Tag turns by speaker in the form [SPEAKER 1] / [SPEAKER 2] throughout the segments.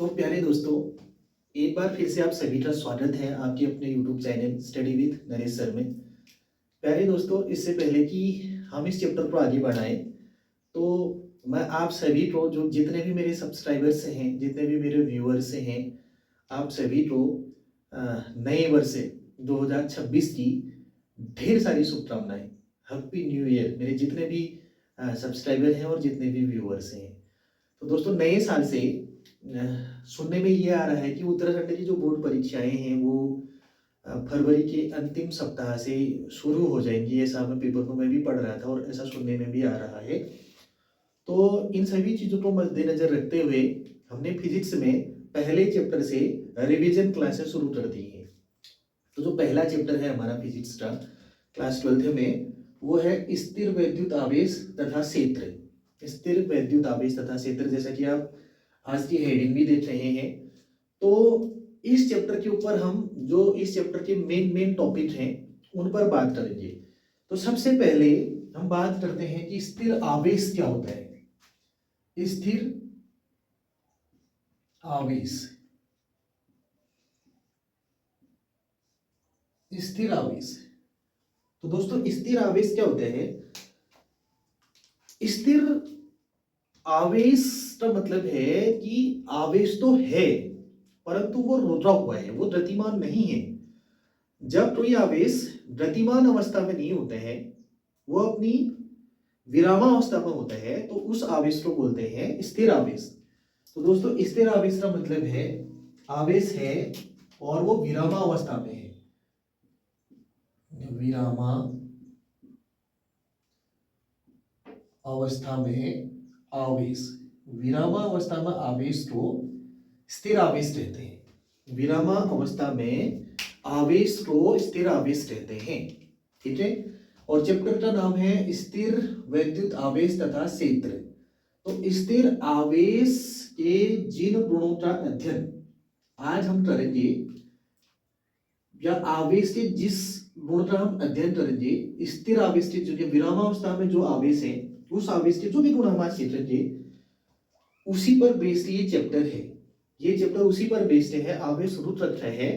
[SPEAKER 1] तो प्यारे दोस्तों, एक बार फिर से आप सभी का स्वागत है आपके अपने YouTube channel study with Naresh sir में। प्यारे दोस्तों, इससे पहले कि हम इस चैप्टर को आगे बढ़ाएं, तो मैं आप सभी को, जो जितने भी मेरे सब्सक्राइबर्स हैं, जितने भी मेरे व्यूअर्स हैं, आप सभी को नए वर्ष 2026 की ढेर सारी शुभकामनाएं। हैप्पी न्यू ईयर मेरे जितने भी सब्सक्राइबर हैं और जितने भी व्यूअर्स हैं। तो दोस्तों, नए साल से सुनने में ये आ रहा है कि उत्तराखंड की जो बोर्ड परीक्षाएं हैं वो फरवरी के अंतिम सप्ताह से शुरू हो जाएंगी। ऐसा मैं पेपर को मैं भी पढ़ रहा था और ऐसा सुनने में भी आ रहा है। तो इन सभी चीज़ों को मद्देनजर रखते हुए हमने फिजिक्स में पहले चैप्टर से रिवीजन क्लासेस शुरू कर दी हैं। तो जो पहला चैप्टर है हमारा फिजिक्स का क्लास 12th में, वो है स्थिर वैद्युत आवेश तथा क्षेत्र। स्थिर वैद्युत आवेश तथा क्षेत्र, जैसा कि आप आज की हेडिंग भी देख रहे हैं। तो इस चैप्टर के ऊपर हम जो इस चैप्टर के मेन टॉपिक हैं उन पर बात करेंगे। तो सबसे पहले हम बात करते हैं कि स्थिर आवेश क्या होता है। स्थिर आवेश, स्थिर आवेश। तो दोस्तों, स्थिर आवेश क्या होता है? स्थिर आवेश का मतलब है कि आवेश तो है परंतु वो रुका हुआ है, वो गतिमान नहीं है। जब कोई आवेश गतिमान अवस्था में नहीं होता है, वो अपनी विरामावस्था में होता है, तो उस आवेश को बोलते हैं स्थिर आवेश। तो दोस्तों, स्थिर आवेश का मतलब है आवेश है और वो विरामावस्था में है। विरामा अवस्था में आवेश, विरामावस्था में आवेश को स्थिर आवेश कहते हैं। विरामा अवस्था में आवेश को स्थिर आवेश कहते हैं। ठीक है। और चैप्टर का नाम है स्थिर वैद्युत आवेश तथा क्षेत्र। तो स्थिर आवेश के जिन गुणों का अध्ययन आज हम करेंगे, या आवेश के जिस गुण का हम अध्ययन करेंगे, स्थिर आवेश के जो विरामावस्था में जो आवेश है, उस आवेश के जो भी गुण हम आज सीखेंगे, उसी पर बेस्ड ये चैप्टर है। ये चैप्टर उसी पर बेस्ड है। आवेश रुक रखा है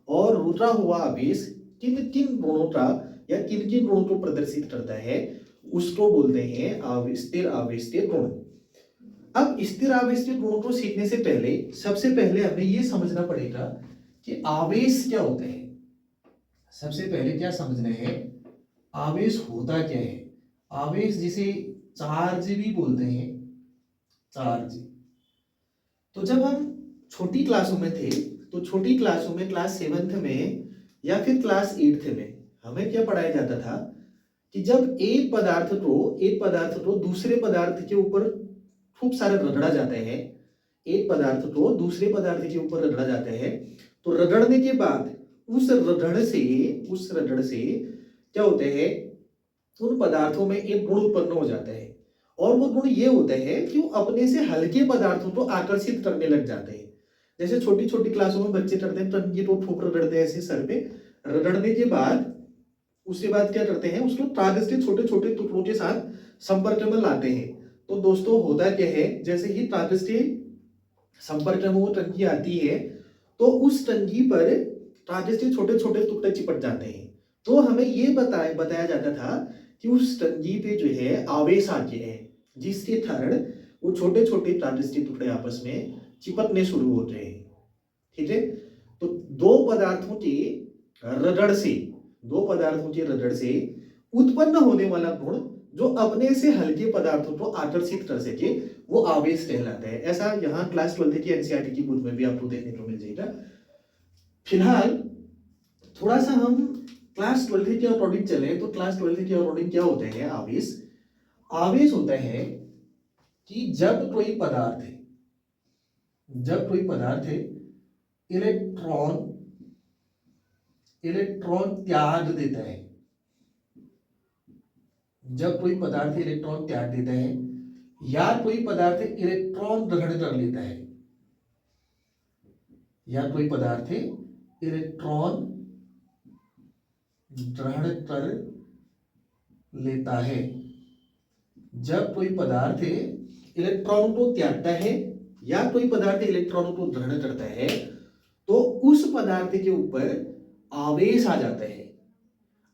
[SPEAKER 1] और रुका हुआ आवेश किन किन गुणों का या किन किन गुणों को प्रदर्शित करता है, उसको बोलते हैं स्थिर आवेश के गुण। अब स्थिर आवेश के गुणों को सीखने से पहले सबसे पहले हमें यह समझना पड़ेगा कि आवेश क्या होते हैं। सबसे पहले क्या समझना है, आवेश होता क्या है। आवेश जिसे चार्ज भी बोलते हैं, चार्ज। तो जब हम छोटी क्लासों में थे, तो छोटी क्लासों में क्लास 7th में या फिर क्लास 8th में हमें क्या पढ़ाया जाता था कि जब एक पदार्थ को दूसरे पदार्थ के ऊपर खूब सारा रगड़ा जाता है, एक पदार्थ को दूसरे पदार्थ के ऊपर रगड़ा जाता है, तो रगड़ने के बाद उस रगड़ से क्या होता है, उन पदार्थों में एक गुण उत्पन्न हो जाता है। और वो गुण ये होता है कि वो अपने से हल्के पदार्थों को आकर्षित करने लग जाते हैं। जैसे छोटी छोटी क्लासों में बच्चे करते हैं, टंकी को ठोक रगड़ते हैं ऐसे सर पे। रगड़ने के बाद उसके बाद क्या करते हैं, उसको कागज के छोटे छोटे टुकड़ों के साथ संपर्क में लाते हैं। तो दोस्तों, होता क्या है, जैसे ही कागज के संपर्क में वो टंकी आती है, तो उस टंकी पर कागज के छोटे छोटे टुकड़े चिपट जाते हैं। तो हमें ये बताया जाता था कि उस टंकी पे जो है आवेश आ गया है, जिसके कारण वो छोटे छोटे कागज के टुकड़े आपस में चिपकने शुरू होते हैं। ठीक है। तो दो पदार्थों के रगड़ से उत्पन्न होने वाला गुण जो अपने से हल्के पदार्थों को आकर्षित कर सके, वो आवेश कहलाता है। ऐसा यहाँ क्लास 12 की एनसीईआरटी की बुक में भी आपको देखने को मिल जाएगा। फिलहाल थोड़ा सा हम क्लास 12 के अकॉर्डिंग चले, तो क्लास 12 के अकॉर्डिंग क्या होता है आवेश? आवेश होता है कि जब कोई पदार्थ इलेक्ट्रॉन त्याग देता है, जब कोई पदार्थ इलेक्ट्रॉन त्याग देता है या कोई पदार्थ इलेक्ट्रॉन ग्रहण कर लेता है, या कोई पदार्थ इलेक्ट्रॉन ग्रहण कर लेता है, जब कोई पदार्थ इलेक्ट्रॉन को त्यागता है या कोई पदार्थ इलेक्ट्रॉनों को ग्रहण करता है तो उस पदार्थ के ऊपर आवेश आ जाता है।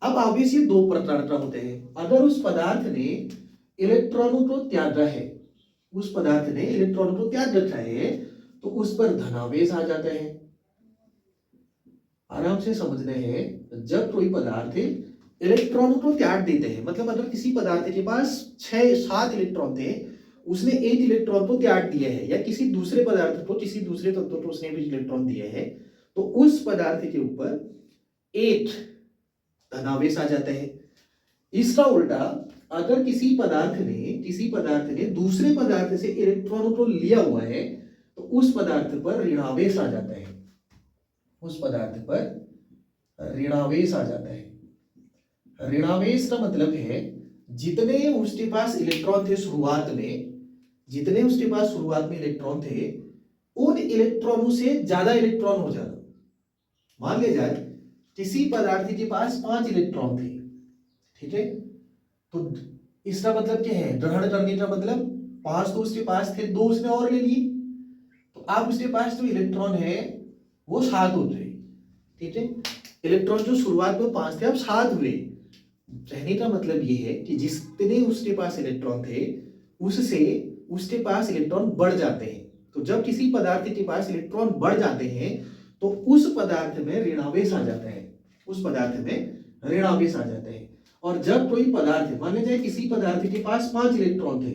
[SPEAKER 1] अब आवेश ये दो प्रकार का होते हैं। अगर उस पदार्थ ने इलेक्ट्रॉनों को त्यागा है, उस पदार्थ ने इलेक्ट्रॉनों को त्याग रखा है तो उस पर धनावेश आ जाता है। आराम से समझना है, जब कोई पदार्थ इलेक्ट्रॉनों को त्याग देते हैं, मतलब अगर किसी पदार्थ के पास 6-7 इलेक्ट्रॉन थे, उसने 1 इलेक्ट्रॉन को त्याग दिया है, या किसी दूसरे पदार्थ को, किसी दूसरे तत्व को उसने भी इलेक्ट्रॉन दिया है, तो उस पदार्थ के ऊपर 1 धनावेश आ जाता है। इसका उल्टा अगर किसी पदार्थ ने दूसरे पदार्थ से इलेक्ट्रॉनों को लिया हुआ है तो उस पदार्थ पर ऋणावेश आ जाता है, उस पदार्थ पर ऋणावेश आ जाता है। ऋणावेश का मतलब है जितने उसके पास इलेक्ट्रॉन थे शुरुआत में, जितने उसके पास शुरुआत में इलेक्ट्रॉन थे, उन इलेक्ट्रॉनों से ज्यादा इलेक्ट्रॉन हो जाना। मान लिया जाए किसी पदार्थ के पास 5 इलेक्ट्रॉन थे, ठीक है, तो इसका मतलब क्या है, ग्रहण करने का मतलब 5 तो उसके पास थे, 2 उसने और ले लिए, तो अब उसके पास जो इलेक्ट्रॉन है वो 7 हो गए, ठीक है। इलेक्ट्रॉन जो शुरुआत में 5 थे अब 7 हुए। कहने का मतलब ये है कि जितने उसके पास इलेक्ट्रॉन थे उससे उसके पास इलेक्ट्रॉन बढ़ जाते हैं। तो जब किसी पदार्थ के पास इलेक्ट्रॉन बढ़ जाते हैं तो उस पदार्थ में ऋणावेश आ जाता है, उस पदार्थ में ऋणावेश आ जाता है। और जब कोई पदार्थ, मान लीजिए किसी पदार्थ के पास 5 इलेक्ट्रॉन थे,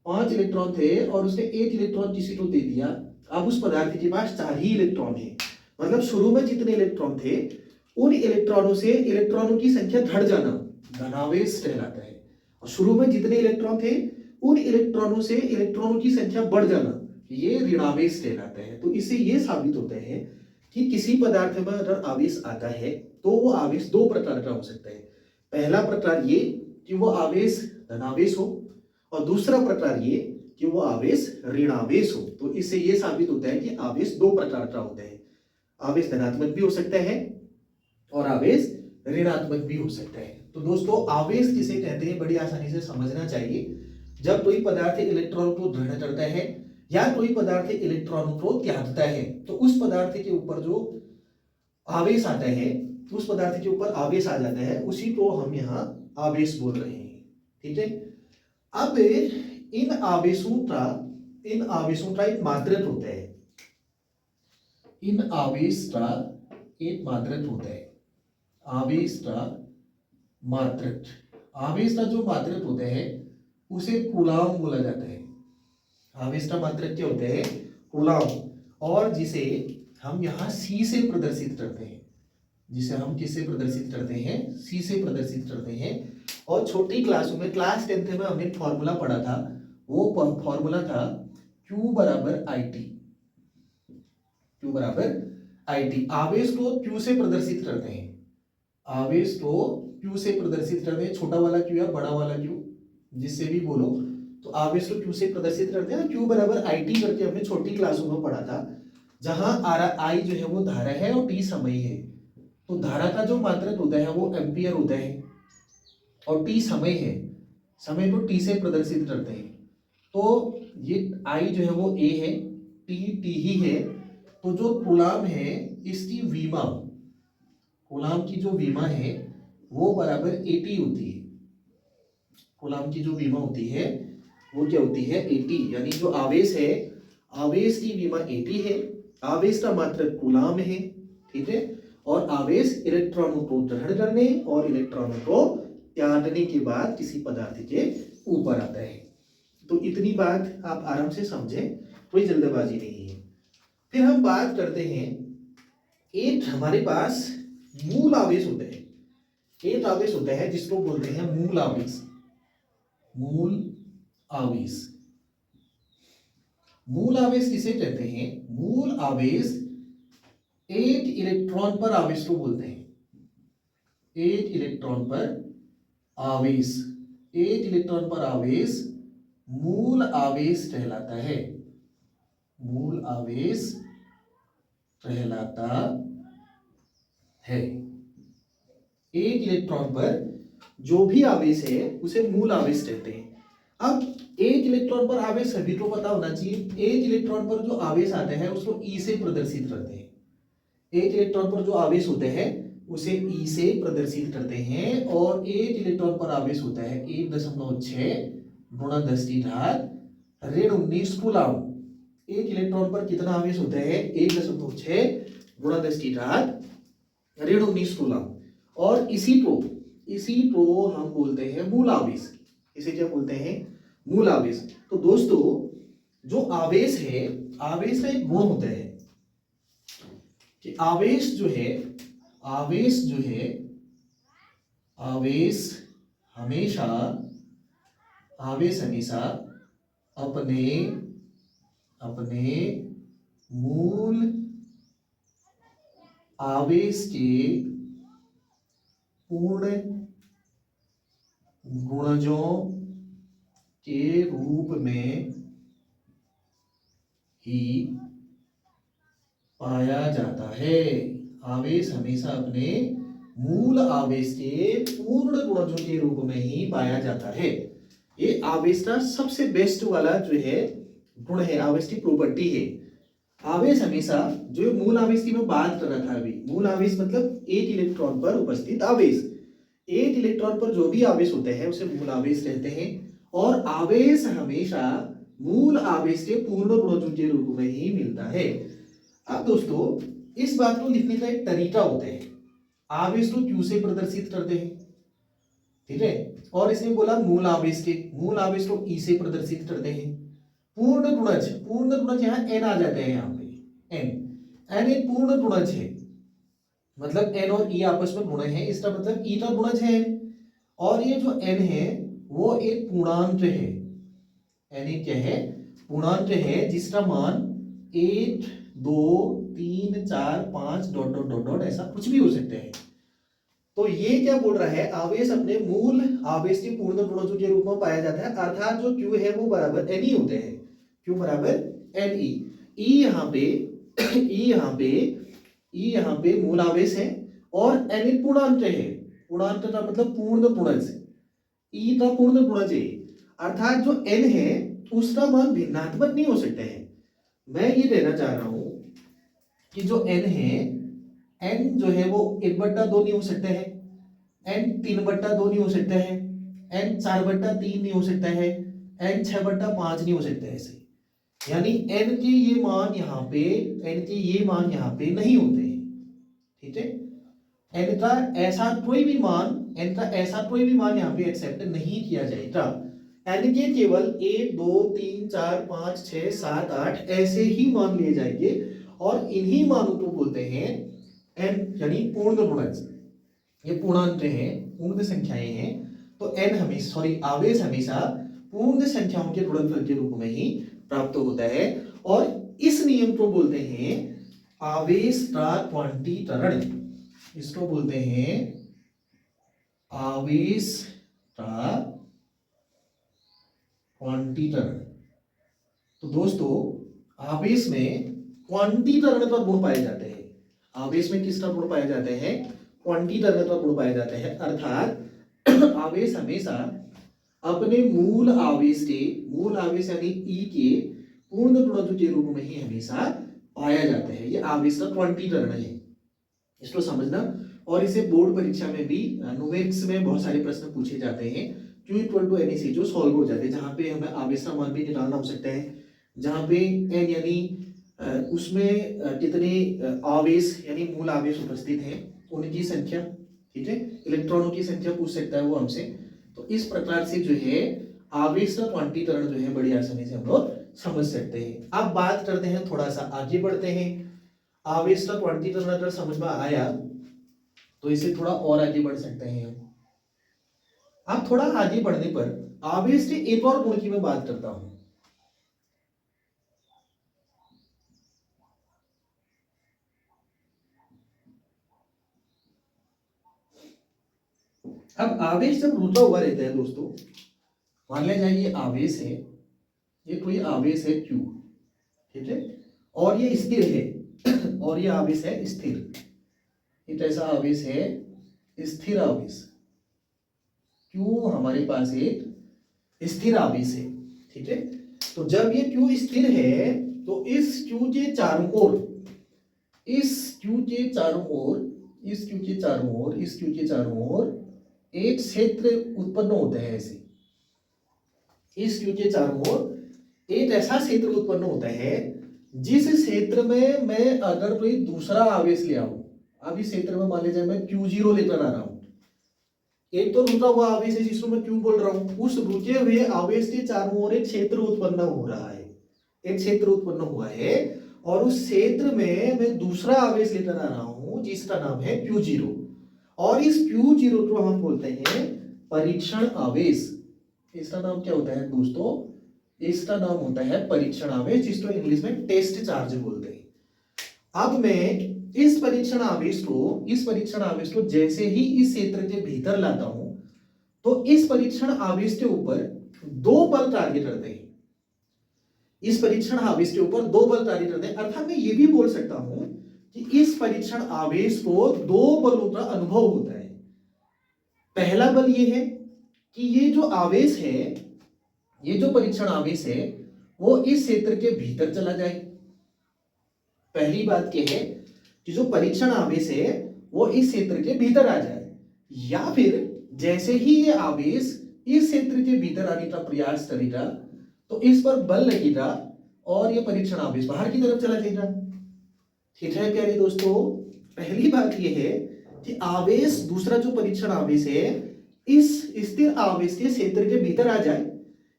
[SPEAKER 1] 5 इलेक्ट्रॉन थे और उसने 1 इलेक्ट्रॉन किसी को दे दिया, अब उस पदार्थ के पास 4 ही इलेक्ट्रॉन है। मतलब शुरू में जितने इलेक्ट्रॉन थे उन इलेक्ट्रॉनों से इलेक्ट्रॉनों की संख्या घट जाना धनावेश कहलाता है, और शुरू में जितने इलेक्ट्रॉन थे उन इलेक्ट्रॉनों से इलेक्ट्रॉनों की संख्या बढ़ जाना, ये ऋणावेश कहलाता है। तो इससे ये साबित होता है कि किसी पदार्थ में अगर आवेश आता है तो वो आवेश 2 प्रकार का हो सकता है। पहला प्रकार ये कि वो आवेश धनावेश हो, और दूसरा प्रकार ये कि वो आवेश ऋणावेश हो। तो इससे ये साबित होता है कि आवेश 2 प्रकार का होता है, आवेश धनात्मक भी हो सकता है और आवेश ऋणात्मक भी हो सकता है। तो दोस्तों आवेश किसे कहते हैं बड़ी आसानी से समझना चाहिए। जब कोई पदार्थ इलेक्ट्रॉन को ग्रहण करता है या कोई पदार्थ इलेक्ट्रॉनों को त्यागता है तो उस पदार्थ के ऊपर जो आवेश आता है, उस पदार्थ के ऊपर आवेश आ जाता है, उसी को हम यहाँ आवेश बोल रहे हैं, ठीक है। अब इन आवेशों का एक मात्रक होता है, इन आवेश का एक मात्रक होता है, आवेश का मात्रक, आवेश का जो मात्रक होता है उसे कूलाम बोला जाता है। आवेश का मात्रक क्या होता है, कूलाम, और जिसे हम यहाँ सी से प्रदर्शित करते हैं, जिसे हम किससे प्रदर्शित करते हैं, सी से प्रदर्शित करते हैं। और छोटी क्लासों में क्लास 10th में हमने फॉर्मूला पढ़ा था, वो फॉर्मूला था Q बराबर IT, Q बराबर IT। आवेश को Q से प्रदर्शित करते हैं, आवेश को Q से प्रदर्शित करते हैं, छोटा वाला Q या बड़ा वाला Q जिससे भी बोलो, तो आवेश को Q से प्रदर्शित करते हैं। Q बराबर IT करके हमने छोटी क्लासों में पढ़ा था, जहां I जो है वो धारा है और T समय है। तो धारा का जो मात्रक होता है वो एम्पियर होता है और T समय है, समय को T से प्रदर्शित करते हैं। तो ये I जो है वो A है, T ही है। तो जो कूलाम है इसकी विमा, कूलाम की जो विमा है वो बराबर AT होती है। कूलाम की जो विमा होती है वो क्या होती है, AT। यानी जो आवेश है, आवेश की विमा AT है, आवेश का मात्रक कूलाम है, ठीक है। और आवेश इलेक्ट्रॉनों को ग्रहण करने और इलेक्ट्रॉनों को त्यागने के बाद किसी पदार्थ के ऊपर आता है। तो इतनी बात आप आराम से समझें, कोई जल्दबाजी नहीं है। फिर हम बात करते हैं, एक हमारे पास मूल आवेश होता है, एक आवेश होता है जिसको बोलते हैं मूल आवेश, मूल आवेश। मूल आवेश किसे कहते हैं, मूल आवेश एक इलेक्ट्रॉन पर आवेश को बोलते हैं, एक इलेक्ट्रॉन पर आवेश, एक इलेक्ट्रॉन पर आवेश मूल आवेश कहलाता है, मूल आवेश कहलाता है। एक इलेक्ट्रॉन पर जो भी आवेश है उसे मूल आवेश कहते हैं। अब एक इलेक्ट्रॉन पर आवेश सभी को पता होना चाहिए, एक इलेक्ट्रॉन पर जो आवेश आते हैं उसको ई से प्रदर्शित करते हैं। एक इलेक्ट्रॉन पर जो आवेश होते हैं उसे ई से प्रदर्शित करते हैं, और एक इलेक्ट्रॉन पर आवेश होता है 1.6 गुणा 10 की घात ऋण 19 कूलम। एक इलेक्ट्रॉन पर कितना आवेश होता है? 1.6 गुणा 10 की घात ऋण 19 कूलम। और इसी को हम बोलते हैं मूल आवेश। इसे क्या बोलते हैं? मूल आवेश। तो दोस्तों जो आवेश है, आवेश का एक गुण होता है कि आवेश हमेशा अपने मूल आवेश के पूर्ण गुणजों के रूप में ही पाया जाता है। आवेश हमेशा अपने मूल आवेश के पूर्ण गुणजों के रूप में ही पाया जाता है। ये आवेश का सबसे बेस्ट वाला जो है गुण है, आवेश की प्रॉपर्टी है। आवेश हमेशा, जो मूल आवेश की मैं बात कर रहा था अभी, मूल आवेश मतलब एक इलेक्ट्रॉन पर उपस्थित आवेश। एक इलेक्ट्रॉन पर जो भी आवेश होते हैं उसे मूल आवेश कहते हैं, और आवेश हमेशा मूल आवेश के पूर्ण गुणजों के रूप में ही मिलता है। अब दोस्तों इस बात को लिखने का एक तरीका होता है। आवेश को क्यू से प्रदर्शित करते हैं, ठीक है, और इसने बोला मूल आवेश को ई से प्रदर्शित करते हैं। पूर्ण गुणज यहाँ एन आ जाते हैं, यहाँ पे एन एक पूर्ण गुणज है, मतलब एन और ई आपस में गुण है, इसका मतलब ई का गुणज है एन, और ये जो एन है वो एक पूर्णांक है। एन एक क्या है? पूर्णांक है, जिसका मान 1 2 3 4 5 डॉट डॉट डॉट डॉट ऐसा कुछ भी हो सकते हैं। तो ये क्या बोल रहा है? आवेश अपने मूल आवेश के पूर्ण गुणजों के रूप में पाया जाता है, अर्थात जो Q है वो बराबर N ही होते हैं। Q बराबर N ई। ई यहाँ पे मूल आवेश है, और N एक पूर्णांक है। पूर्णांक का मतलब पूर्ण गुणज, ई का पूर्ण गुणज है, अर्थात जो N है उसका मान भिन्नात्मक नहीं हो सकता है। मैं ये कहना चाह रहा हूं कि जो N है, N जो है वो 1/2 नहीं हो सकता है, N 3/2 नहीं हो सकता है, N 4/3 नहीं हो सकता है, N 6/5 नहीं हो सकता है। ऐसे यानी N के ये मान यहाँ पे नहीं होते हैं, ठीक है। N का ऐसा कोई भी मान यहाँ पे एक्सेप्ट नहीं किया जाएगा। N के केवल 1 2 3 4 5 6 7 8 ऐसे ही मान लिए जाएंगे, और इन्हीं मानों को बोलते हैं N यानी पूर्ण गुणज। ये पूर्णांक हैं, पूर्ण संख्याएं हैं, तो आवेश हमेशा पूर्ण संख्याओं के गुणनफल के रूप में ही प्राप्त होता है, और इस नियम को बोलते हैं आवेश का क्वांटीकरण। इसको बोलते हैं आवेश का क्वांटीकरण। तो दोस्तों आवेश में क्वांटीकरण का गुण पाए जाते हैं। आवेश में किसका गुण पाए जाते हैं? क्वांटीकरण का गुण पाए जाते हैं, अर्थात आवेश हमेशा अपने मूल आवेश यानी ई के पूर्ण गुणजों के रूप में ही हमेशा पाया जाता है। ये आवेश का क्वांटीकरण है, इसको समझना। और इसे बोर्ड परीक्षा में भी न्यूमेरिक्स में बहुत सारे प्रश्न पूछे जाते हैं, Q = NEC जो सॉल्व हो जाते हैं, जहां पे हमें आवेश का मान भी निकालना हो सकता है, जहां पे n यानी उसमें कितने आवेश यानी मूल आवेश उपस्थित हैं उनकी संख्या, ठीक है, इलेक्ट्रॉनों की संख्या पूछ सकता है वो हमसे। तो इस प्रकार से जो है आवेश का क्वांटीकरण जो है बड़ी आसानी से हम लोग समझ सकते हैं। अब बात करते हैं, थोड़ा सा आगे बढ़ते हैं। आवेश का क्वांटीकरण अगर समझ में आया तो इसे थोड़ा और आगे बढ़ सकते हैं हम। अब थोड़ा आगे बढ़ने पर आवेश के एक और गुण की मैं बात करता हूं। अब आवेश जब रुका हुआ रहता है दोस्तों, मान लिया जाए ये आवेश है, ये कोई आवेश है Q, ठीक है, और ये स्थिर है, और ये आवेश है स्थिर। ये कैसा आवेश है? स्थिर आवेश। Q हमारे पास एक स्थिर आवेश है, ठीक है। तो जब ये Q स्थिर है तो इस Q के चारों ओर, इस Q के चारों ओर, इस Q के चारों ओर, इस Q के चारों ओर एक क्षेत्र उत्पन्न होता है। ऐसे इस Q के चारों ओर एक ऐसा क्षेत्र उत्पन्न होता है जिस क्षेत्र में मैं अगर कोई दूसरा आवेश ले आऊं, अब इस क्षेत्र में मान लीजिए मैं Q0 लेकर आ रहा हूं, एक तो रुका हुआ आवेश है जिसको मैं क्यों बोल रहा हूं, उस रुके हुए आवेश के चारों ओर एक क्षेत्र उत्पन्न हो रहा है, एक क्षेत्र उत्पन्न हुआ है और उस क्षेत्र में मैं दूसरा आवेश लेकर आ रहा हूं जिसका नाम है Q0 और इस Q0 को हम बोलते हैं परीक्षण आवेश। इसका नाम क्या होता है दोस्तों, इसका नाम होता है परीक्षण आवेश, जिसको इंग्लिश में टेस्ट चार्ज बोलते हैं। अब मैं इस परीक्षण आवेश को जैसे ही इस क्षेत्र के भीतर लाता हूं तो इस परीक्षण आवेश के ऊपर दो बल कार्य करते हैं, इस परीक्षण आवेश के ऊपर दो बल कार्य करते हैं। अर्थात मैं ये भी बोल सकता हूं कि इस परीक्षण आवेश को दो बलों का अनुभव होता है। पहला बल ये है कि ये जो आवेश है, ये जो परीक्षण आवेश है वो इस क्षेत्र के भीतर चला जाए। पहली बात यह है कि जो परीक्षण आवेश है वो इस क्षेत्र के भीतर आ जाए, या फिर जैसे ही ये आवेश इस क्षेत्र के भीतर आने का प्रयास करेगा तो इस पर बल लगेगा और ये परीक्षण आवेश बाहर की तरफ चला जाएगा। ठीक है प्यारे दोस्तों, पहली बात यह है कि आवेश, दूसरा जो परीक्षण आवेश है इस स्थिर आवेश के क्षेत्र के भीतर आ जाए,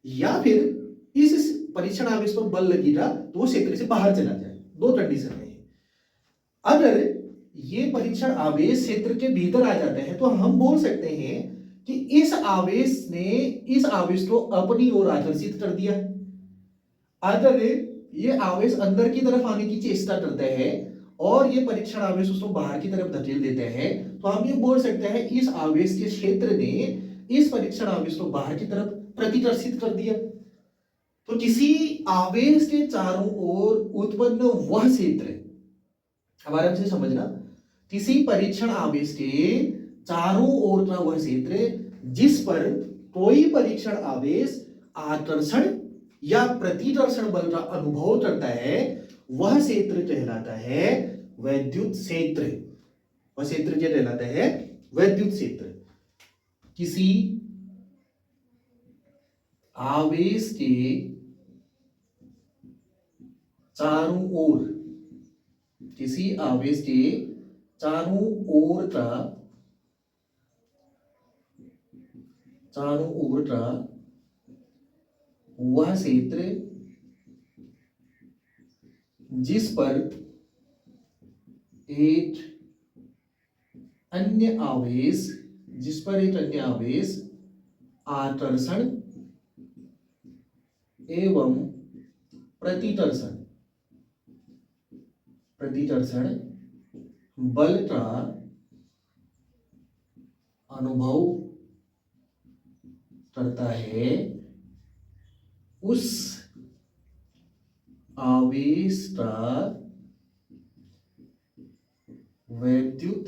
[SPEAKER 1] या फिर इस परीक्षण आवेश पर बल लगेगा तो वो क्षेत्र से बाहर चला जाए। दो कंडीशन है। अगर ये परीक्षण आवेश क्षेत्र के भीतर आ जाते हैं तो हम बोल सकते हैं कि इस आवेश ने इस आवेश को अपनी ओर आकर्षित कर दिया। अगर ये आवेश अंदर की तरफ आने की चेष्टा करते हैं और ये परीक्षण आवेश उसको बाहर की तरफ धकेल देते हैं तो हम ये बोल सकते हैं इस आवेश के क्षेत्र ने इस परीक्षण आवेश को बाहर की तरफ प्रतिकर्षित कर दिया। तो किसी आवेश के चारों ओर उत्पन्न वह क्षेत्र, अब आराम से समझना, किसी परीक्षण आवेश के चारों ओर का वह क्षेत्र जिस पर कोई परीक्षण आवेश आकर्षण या प्रतिकर्षण बल का अनुभव करता है वह क्षेत्र कहलाता है वैद्युत क्षेत्र। वह क्षेत्र क्या कहलाता है? वैद्युत क्षेत्र। किसी आवेश के चारों ओर, किसी आवेश के चारों ओर का वह क्षेत्र जिस पर एक अन्य आवेश आकर्षण एवं प्रतिकर्षण बल का अनुभव करता है, उस आवेश का वैद्युत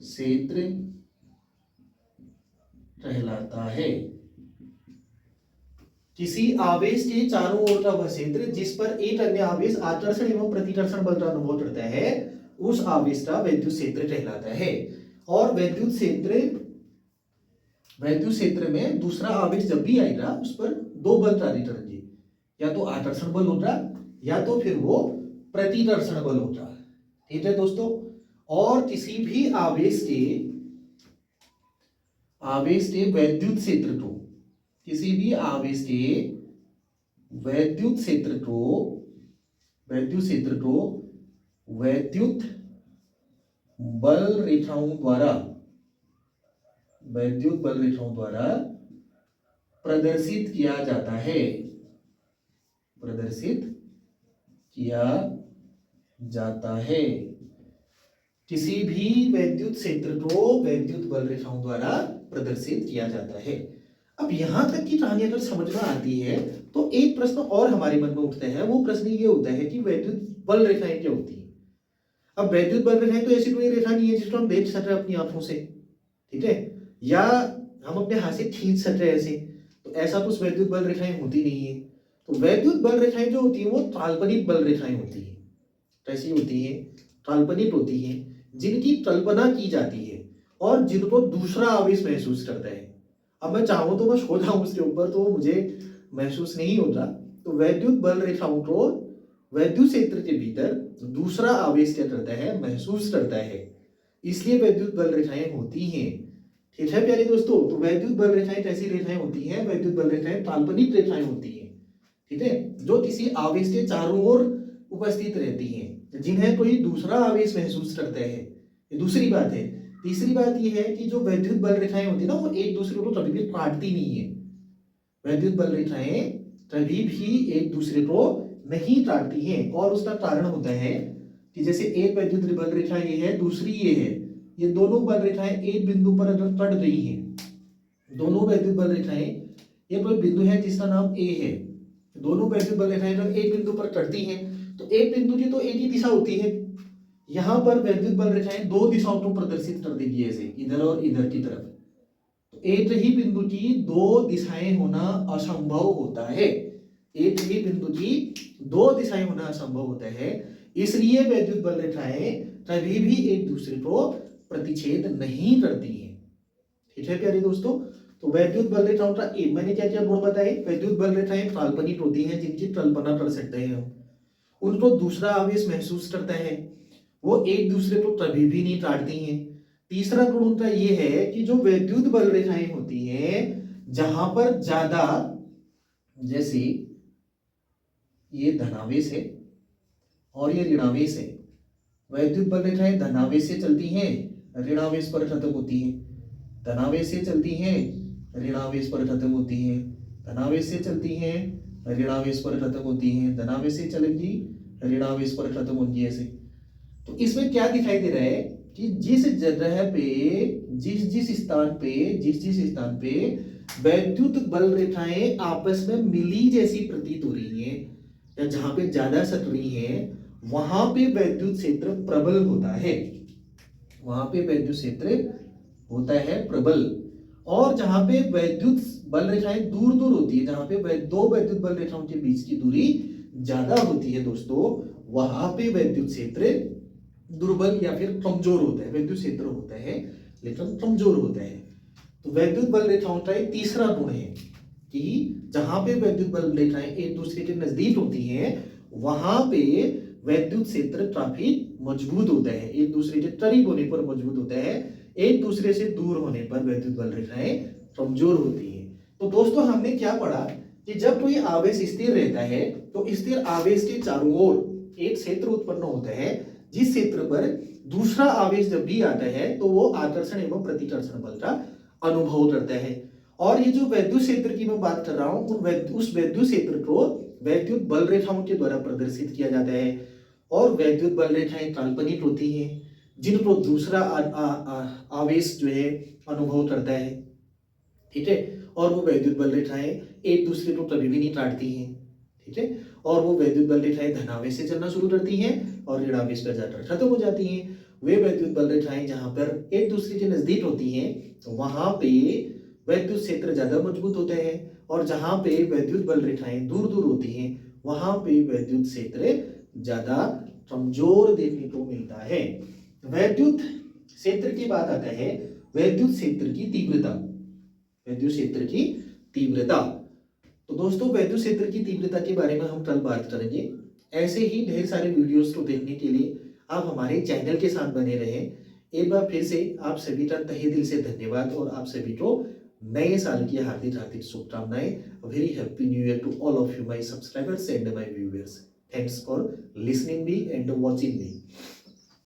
[SPEAKER 1] क्षेत्र कहलाता है। किसी आवेश के चारों ओर का वह क्षेत्र जिस पर एक अन्य आवेश आकर्षण एवं प्रतिकर्षण बल का अनुभव करता है उस आवेश का वैद्युत क्षेत्र कहलाता है। और वैद्युत क्षेत्र में दूसरा आवेश जब भी आएगा उस पर दो बल कार्य करेंगे, या तो आकर्षण बल होगा या तो फिर वो प्रतिकर्षण बल होगा। ठीक है दोस्तों, और किसी भी आवेश के वैद्युत क्षेत्र को, किसी भी आवेश के वैद्युत क्षेत्र को वैद्युत बल रेखाओं द्वारा प्रदर्शित किया जाता है। किसी भी वैद्युत क्षेत्र को वैद्युत बल रेखाओं द्वारा प्रदर्शित किया जाता है। अब यहां तक की कहानी अगर समझ में आती है तो एक प्रश्न और हमारे मन में उठता है। वो प्रश्न ये होता है कि वैद्युत बल रेखाएं क्या होती है। अब वैद्युत बल रेखाएं तो ऐसी कोई रेखा नहीं है जिसको हम देख सक रहे अपनी आंखों से, ठीक है, या हम अपने हाथ से खींच सक रहे ऐसे। तो तो ऐसा तो वैद्युत बल रेखाएं होती नहीं है। तो वैद्युत बल रेखाएं जो होती है वो काल्पनिक बल रेखाएं होती है। कैसी होती है? काल्पनिक होती है, जिनकी कल्पना की जाती है और जिनको दूसरा आवेश महसूस करता है। अब मैं चाहूँ तो मैं सो जाऊँ उसके ऊपर, तो मुझे महसूस नहीं होता। तो वैद्युत बल रेखाओं को वैद्युत क्षेत्र के भीतर दूसरा आवेश क्या करता है? महसूस करता है। इसलिए वैद्युत बल रेखाएं होती हैं। ठीक है प्यारे दोस्तों, तो वैद्युत बल रेखाएं कैसी रेखाएं होती हैं? वैद्युत बल रेखाएं काल्पनिक रेखाएं होती हैं। ठीक है, जो किसी आवेश के चारों ओर उपस्थित रहती हैं, जिन्हें कोई दूसरा आवेश महसूस करता है। ये दूसरी बात है। तीसरी बात यह है कि जो वैद्युत बल रेखाएं होती है ना, वो एक दूसरे को कभी भी काटती नहीं है। वैद्युत बल रेखाएं कभी भी एक दूसरे को नहीं काटती हैं, और उसका कारण होता है कि जैसे एक वैद्युत बल रेखा ये है, दूसरी ये है, ये दोनों बल रेखाएं एक बिंदु पर अगर कट रही हैं, दोनों वैद्युत बल रेखाएं, ये कोई बिंदु है जिसका नाम ए है, दोनों वैद्युत बल रेखाएं जब एक बिंदु पर कटती हैं तो एक बिंदु की तो एक ही दिशा होती है। यहाँ पर वैद्युत बल रेखाएं दो दिशाओं को प्रदर्शित कर देगी, ऐसे इधर और इधर की तरफ। तो एक ही बिंदु की दो दिशाएं होना असंभव होता है। एक ही बिंदु की दो दिशाएं होना असंभव होता है, इसलिए वैद्युत बल रेखाएं कभी भी एक दूसरे को प्रतिच्छेद नहीं करती हैं। ठीक है प्यारे दोस्तों, तो वैद्युत बल रेखाओं का मैंने क्या क्या गुण बताए? वैद्युत बल रेखाएं काल्पनिक होती हैं, जिनकी कल्पना कर सकते हैं हम। उनको दूसरा आवेश महसूस करता है, वो एक दूसरे को कभी भी नहीं काटती हैं। तीसरा गुण उनका ये है कि जो वैद्युत बल रेखाएं होती हैं, जहां पर ज्यादा, जैसे ये धनावेश है और ये ऋणावेश है, वैद्युत बल रेखाएं धनावेश से चलती हैं, ऋणावेश पर खत्म होती हैं। धनावेश से चलती हैं, ऋणावेश पर खत्म होती हैं। धनावेश से चलती हैं, ऋणावेश पर खत्म होती हैं। धनावेश से चलेगी, ऋणावेश पर खत्म होगी, ऐसे। तो इसमें क्या दिखाई दे रहा है कि जिस जगह पे, जिस स्थान पे वैद्युत बल रेखाएं आपस में मिली जैसी प्रतीत हो रही हैं, या जहां पे ज्यादा सट रही हैं, वहां पे वैद्युत क्षेत्र प्रबल होता है। वहां पे वैद्युत क्षेत्र होता है प्रबल। और जहां पे वैद्युत बल रेखाएं दूर दूर होती है, जहां पे दो वैद्युत बल रेखाओं के बीच की दूरी ज्यादा होती है दोस्तों, वहां पे वैद्युत क्षेत्र दुर्बल या फिर कमजोर होता है। वैद्युत क्षेत्र होता है लेकिन कमजोर होता है। तो वैद्युत बल रेखाओं का एक तीसरा गुण है कि जहां पे वैद्युत बल रेखाएं एक दूसरे के नजदीक होती हैं, वहां पे वैद्युत क्षेत्र काफी मजबूत होता है। एक दूसरे के करीब होने पर मजबूत होता है, एक दूसरे से दूर होने पर वैद्युत बल रेखाएं कमजोर होती है। तो दोस्तों हमने क्या पढ़ा कि जब कोई आवेश स्थिर रहता है तो स्थिर आवेश के चारों ओर एक क्षेत्र उत्पन्न होता है, जिस क्षेत्र पर दूसरा आवेश जब भी आता है तो वो आकर्षण एवं प्रतिकर्षण बल का अनुभव करता है। और ये जो वैद्युत क्षेत्र की मैं बात कर रहा हूं, उस वैद्युत क्षेत्र को वैद्युत बल रेखाओं के द्वारा प्रदर्शित किया जाता है। और वैद्युत बल रेखाएं काल्पनिक होती हैं, जिनको दूसरा आवेश जो है अनुभव करता है। ठीक है, और वो वैद्युत बल रेखाएं एक दूसरे को कभी भी नहीं काटती हैं। ठीक है, और वो वैद्युत बल रेखाएं धनावेश से चलना शुरू करती हैं और ऋणावेश पर जाकर खत्म हो जाती हैं। वे वैद्युत बल रेखाएं जहां पर एक दूसरे के नजदीक होती हैं, तो वहां पे वैद्युत क्षेत्र ज्यादा मजबूत होते हैं, और जहां पे वैद्युत बल रेखाएं दूर दूर होती हैं, वहां पे वैद्युत क्षेत्र ज्यादा कमजोर देखने को मिलता है। वैद्युत क्षेत्र की बात आता है, वैद्युत क्षेत्र की तीव्रता। वैद्युत क्षेत्र की तीव्रता, तो दोस्तों वैद्युत क्षेत्र की तीव्रता के बारे में हम कल बात करेंगे। ऐसे ही ढेर सारे वीडियोस को देखने के लिए आप हमारे चैनल के साथ बने रहें। एक बार फिर से आप सभी का तहे दिल से धन्यवाद, और आप सभी को नए साल की हार्दिक हार्दिक शुभकामनाएं। Very happy new year to all of you my subscribers and my viewers. Thanks for listening me and watching me.